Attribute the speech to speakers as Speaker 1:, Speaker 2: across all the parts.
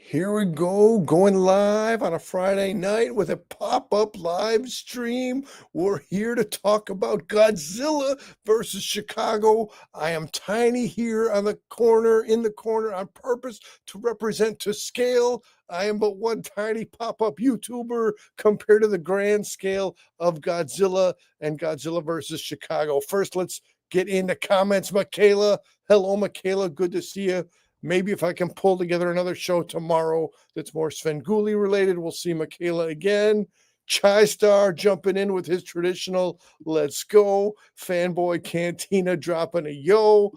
Speaker 1: Here we go, going live on a Friday night with a pop-up live stream. We're here to talk about Godzilla versus Chicago. I am tiny here on the corner, in the corner on purpose to represent to scale. I am but one tiny pop-up YouTuber compared to the grand scale of Godzilla and Godzilla versus Chicago. First, let's get into comments. Michaela, hello, Michaela. Good to see you. Maybe if I can pull together another show tomorrow that's more Svengoolie related, we'll see Michaela again. Chai Star jumping in with his traditional let's go. Fanboy Cantina dropping a yo.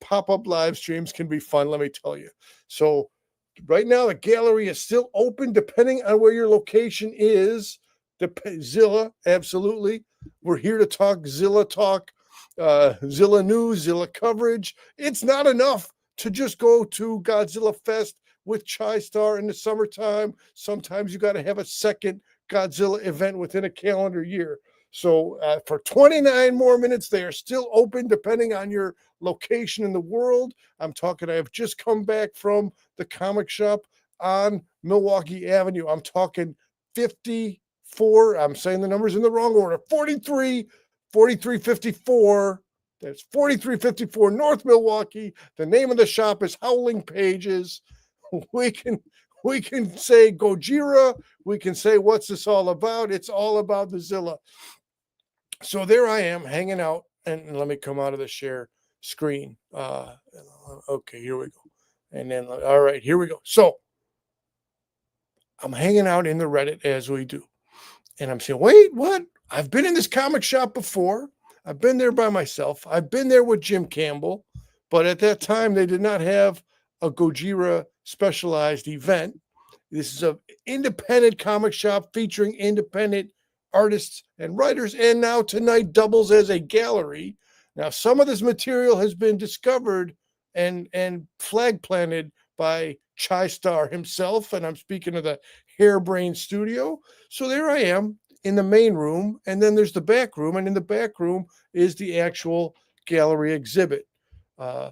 Speaker 1: Pop-up live streams can be fun, let me tell you. So right now the gallery is still open depending on where your location is. The Zilla, absolutely. We're here to talk Zilla talk, Zilla news, Zilla coverage. It's not enough to just go to Godzilla Fest with Chai Star in the summertime. Sometimes you got to have a second Godzilla event within a calendar year. So for 29 more minutes, they are still open depending on your location in the world. I'm talking, I have just come back from the comic shop on Milwaukee Avenue. I'm talking 54, I'm saying the numbers in the wrong order, 4354. That's 4354 North Milwaukee. The name of the shop is Howling Pages. We can say Gojira. We can say what's this all about? It's all about the Zilla. So there I am hanging out, and let me come out of the share screen. Okay, here we go. And then, all right, here we go. So I'm hanging out in the Reddit as we do. And I'm saying, wait, what? I've been in this comic shop before. I've been there by myself. I've been there with Jim Campbell. But at that time, they did not have a Gojira specialized event. This is an independent comic shop featuring independent artists and writers. And now tonight doubles as a gallery. Now, some of this material has been discovered and flag planted by Chai Star himself. And I'm speaking of the Hairbrain Studio. So there I am in the main room, and then there's the back room, and in the back room is the actual gallery exhibit. Uh,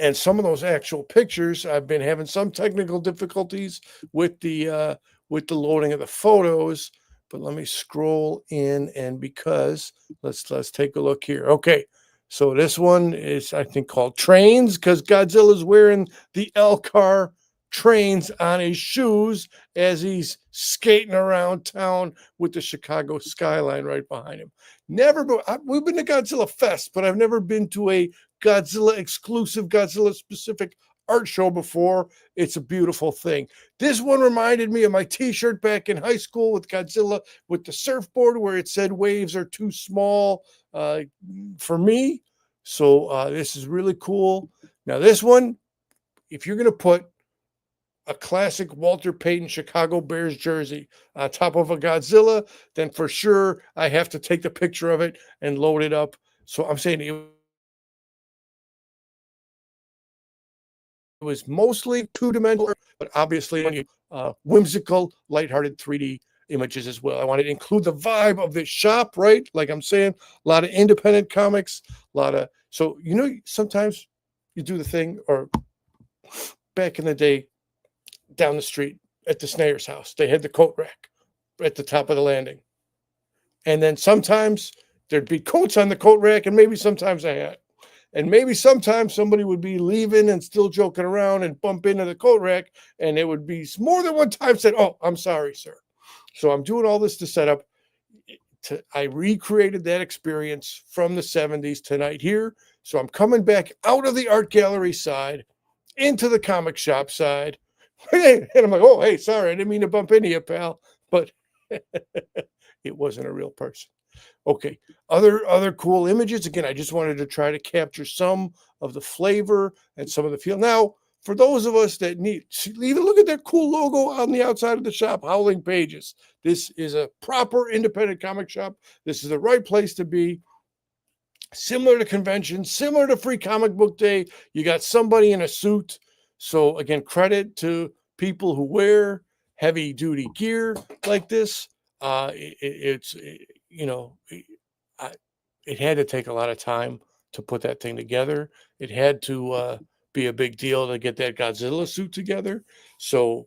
Speaker 1: and some of those actual pictures, I've been having some technical difficulties with the loading of the photos. But let me scroll in, and because let's take a look here. Okay, so this one is I think called Trains because Godzilla's wearing the L car trains on his shoes as he's skating around town with the Chicago skyline right behind him. We've been to Godzilla Fest, but I've never been to a Godzilla exclusive, Godzilla specific art show before. It's a beautiful thing. This one reminded me of my t-shirt back in high school with Godzilla with the surfboard where it said waves are too small for me. So this is really cool. Now this one, if you're going to put a classic Walter Payton Chicago Bears jersey on top of a Godzilla, then for sure I have to take the picture of it and load it up. So I'm saying it was mostly two-dimensional, but obviously when you whimsical, lighthearted 3D images as well. I wanted to include the vibe of this shop, right? Like I'm saying, a lot of independent comics, a lot of so sometimes you do the thing, or back in the day, down the street at the Snayer's house, they had the coat rack at the top of the landing, and then sometimes there'd be coats on the coat rack, and maybe sometimes a hat. And maybe sometimes somebody would be leaving and still joking around and bump into the coat rack. And it would be more than one time said, "Oh, I'm sorry, sir." So I'm doing all this to set up. I recreated that experience from the 70s tonight here. So I'm coming back out of the art gallery side into the comic shop side. And I'm like, "Oh, hey, sorry. I didn't mean to bump into you, pal." But it wasn't a real person. Okay, other cool images. Again, I just wanted to try to capture some of the flavor and some of the feel. Now, for those of us that need, even look at that cool logo on the outside of the shop, Howling Pages. This is a proper independent comic shop. This is the right place to be. Similar to conventions, similar to Free Comic Book Day, you got somebody in a suit. So again, credit to people who wear heavy duty gear like this. It's I, it had to take a lot of time to put that thing together. It had to be a big deal to get that Godzilla suit together. So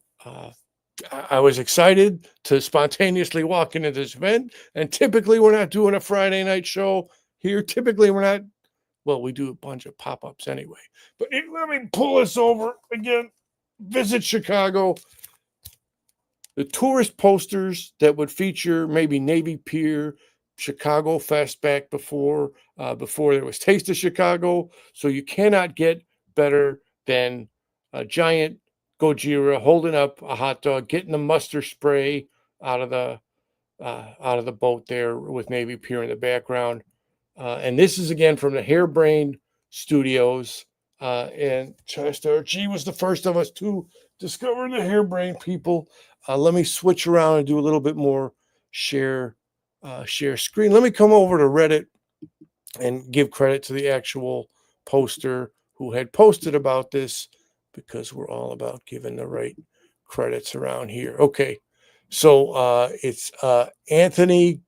Speaker 1: I was excited to spontaneously walk into this event. And typically, we're not doing a Friday night show here. Typically, we're not. Well, we do a bunch of pop-ups anyway. But let me pull this over again. Visit Chicago. The tourist posters that would feature maybe Navy Pier, Chicago Fest back before there was Taste of Chicago. So you cannot get better than a giant Gojira holding up a hot dog, getting the mustard spray out of the boat there with Navy Pier in the background. And this is again from the Harebrained Studios. And Chester G was the first of us to discover the Harebrained people. Let me switch around and do a little bit more share screen. Let me come over to Reddit and give credit to the actual poster who had posted about this, because we're all about giving the right credits around here. Okay, so it's Anthony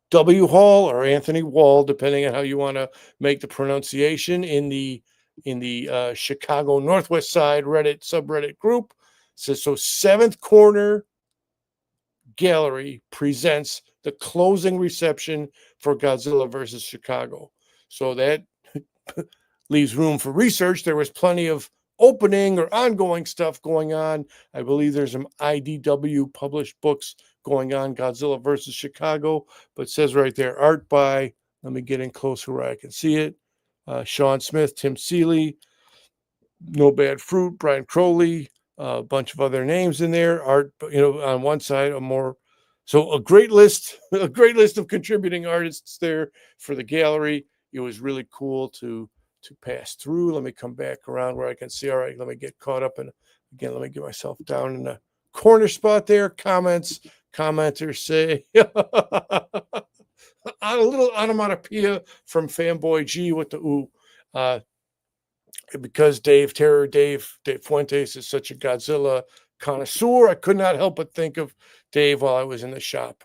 Speaker 1: W. Hall or Anthony Wall, depending on how you want to make the pronunciation, in the Chicago Northwest Side Reddit subreddit group. It says, so Seventh Corner Gallery presents the closing reception for Godzilla versus Chicago. So that leaves room for research. There was plenty of opening or ongoing stuff going on. I believe there's some IDW published books going on, Godzilla versus Chicago, but it says right there, art by, let me get in closer where I can see it, Sean Smith, Tim Seeley, No Bad Fruit, Brian Crowley, a bunch of other names in there. Art, on one side, a great list of contributing artists there for the gallery. It was really cool to pass through. Let me come back around where I can see. All right, let me get caught up, and again, let me get myself down in the corner spot there. Commenters say a little onomatopoeia from Fanboy G with the ooh. Because Dave Fuentes is such a Godzilla connoisseur, I could not help but think of Dave while I was in the shop.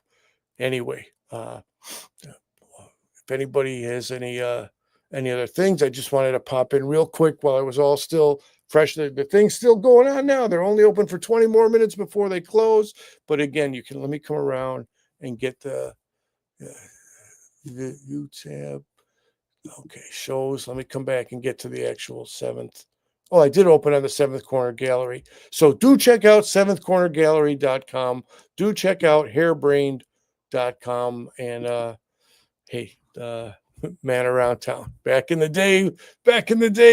Speaker 1: Anyway, if anybody has any other things, I just wanted to pop in real quick while I was all still fresh. The thing's still going on now. They're only open for 20 more minutes before they close. But again, let me come around and get the U tab. Okay, shows. Let me come back and get to the actual seventh. Oh, I did open on the Seventh Corner Gallery. So do check out seventhcornergallery.com. Do check out harebrained.com. And hey, man around town. Back in the day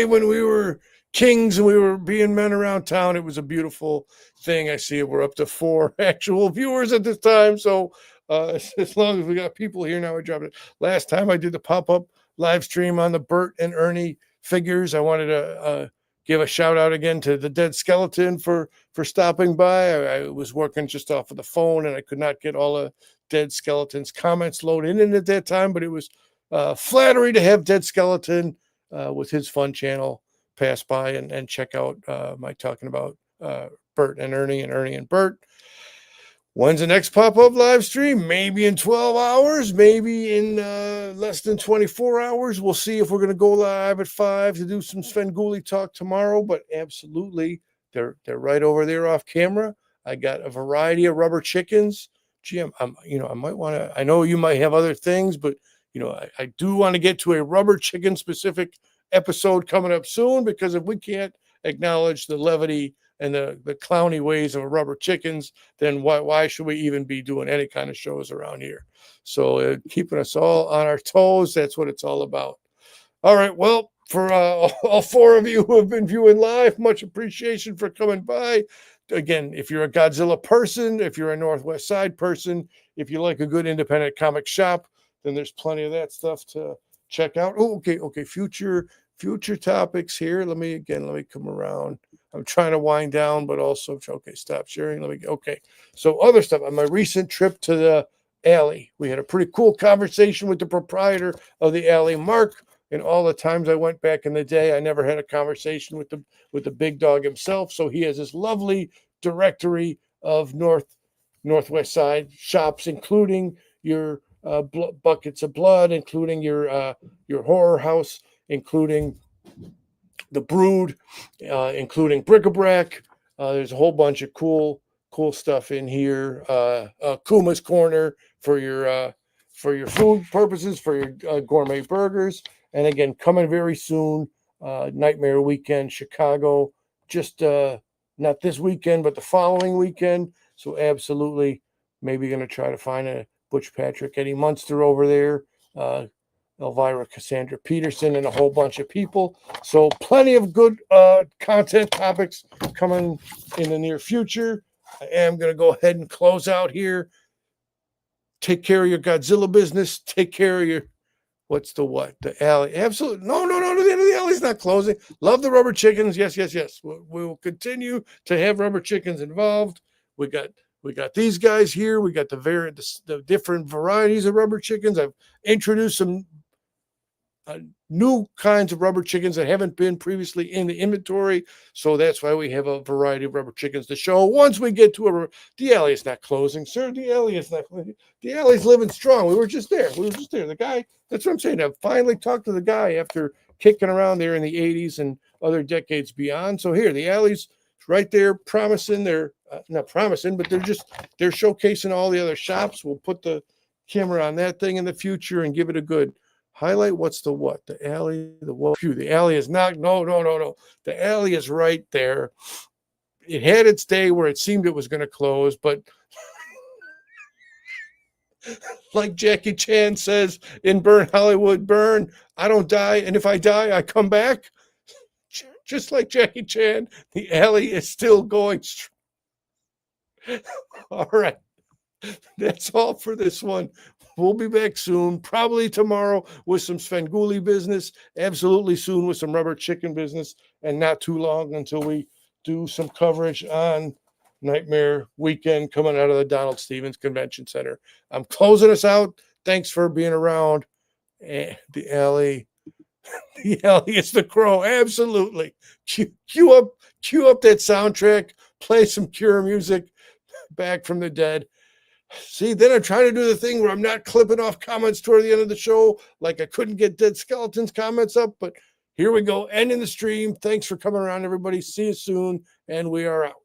Speaker 1: when we were kings and we were being men around town, it was a beautiful thing. I see we're up to 4 actual viewers at this time. So as long as we got people here now, I dropped it. Last time I did the pop-up live stream on the Bert and Ernie figures, I wanted to give a shout out again to the Dead Skeleton for stopping by. I was working just off of the phone and I could not get all the Dead Skeleton's comments loaded in at that time, but it was flattery to have Dead Skeleton with his fun channel pass by and check out my talking about Bert and Ernie and Bert. When's the next pop-up live stream? Maybe in 12 hours, maybe in less than 24 hours. We'll see if we're going to go live at 5 to do some Svengoolie talk tomorrow, but absolutely, they're right over there off camera. I got a variety of rubber chickens. Jim, I might want to, I know you might have other things, but I do want to get to a rubber chicken specific episode coming up soon, because if we can't acknowledge the levity and the clowny ways of rubber chickens, then why should we even be doing any kind of shows around here? So keeping us all on our toes, that's what it's all about. All right, well, for all 4 of you who have been viewing live, much appreciation for coming by. Again, if you're a Godzilla person, if you're a Northwest Side person, if you like a good independent comic shop, then there's plenty of that stuff to check out. Oh, okay. Future topics here. Let me come around. I'm trying to wind down, but also, okay, stop sharing. Okay. So other stuff on my recent trip to the alley, we had a pretty cool conversation with the proprietor of the alley, Mark. And all the times I went back in the day, I never had a conversation with the big dog himself. So he has this lovely directory of Northwest Side shops, including your Buckets of Blood, including your horror house, including the Brood, including bric-a-brac. There's a whole bunch of cool stuff in here. Kuma's Corner for your food purposes, for your gourmet burgers. And again, coming very soon. Nightmare Weekend, Chicago. Just not this weekend, but the following weekend. So absolutely, maybe going to try to find a Butch Patrick, Eddie Munster over there. Elvira Cassandra Peterson, and a whole bunch of people. So plenty of good content topics coming in the near future. I am going to go ahead and close out here. Take care of your Godzilla business. Take care of your, what's the what? The alley. Absolutely. No. The end of the alley's not closing. Love the rubber chickens. Yes. We will continue to have rubber chickens involved. We got these guys here. We got the different varieties of rubber chickens. I've introduced some new kinds of rubber chickens that haven't been previously in the inventory. So that's why we have a variety of rubber chickens to show. Once we get to the alley is not closing, sir. The alley is not closing. The alley's living strong. We were just there. The guy, that's what I'm saying. I've finally talked to the guy after kicking around there in the 80s and other decades beyond. So here, the alley's right there, promising. They're not promising, but they're showcasing all the other shops. We'll put the camera on that thing in the future and give it a good highlight. What's the what? The alley, the what? Phew, the alley is not, no. The alley is right there. It had its day where it seemed it was going to close, but like Jackie Chan says in Burn Hollywood, Burn, I don't die, and if I die, I come back. Just like Jackie Chan, the alley is still going. All right. That's all for this one. We'll be back soon, probably tomorrow with some Svengoolie business, absolutely soon with some rubber chicken business, and not too long until we do some coverage on Nightmare Weekend coming out of the Donald Stevens Convention Center. I'm closing us out. Thanks for being around. The alley is the Crow. Absolutely. Cue up that soundtrack. Play some Cure music. Back from the Dead. See, then I'm trying to do the thing where I'm not clipping off comments toward the end of the show, like I couldn't get Dead Skeletons comments up, but here we go, ending the stream. Thanks for coming around, everybody. See you soon, and we are out.